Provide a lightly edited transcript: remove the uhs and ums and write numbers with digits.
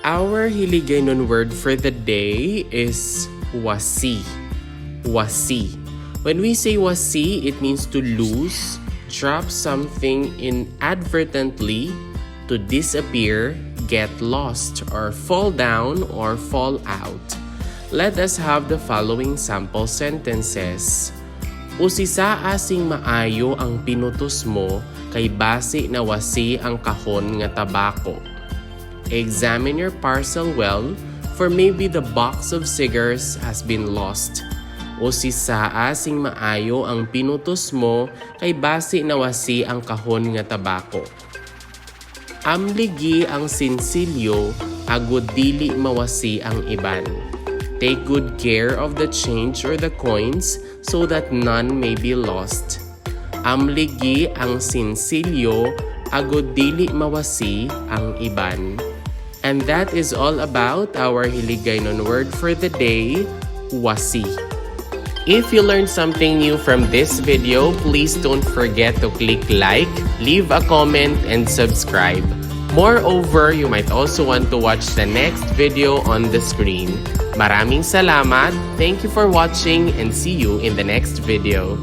Our Hiligaynon word for the day is wasi. Wasi. When we say wasi, it means to lose, drop something inadvertently, to disappear, get lost, or fall down or fall out. Let us have the following sample sentences. Usisa asing maayo ang pinutos mo, kay base na wasi ang kahon nga tabako. Examine your parcel well, for maybe the box of cigars has been lost. Usisa asing maayo ang pinutos mo, kay base na wasi ang kahon nga tabako. Amligi ang sinsilyo, agud dili mawasi ang iban. Take good care of the change or the coins so that none may be lost. Amligi ang sinsilyo, agud dili mawasi ang iban. And that is all about our Hiligaynon word for the day, wasi. If you learned something new from this video, please don't forget to click like, leave a comment, and subscribe. Moreover, you might also want to watch the next video on the screen. Maraming salamat, thank you for watching, and see you in the next video.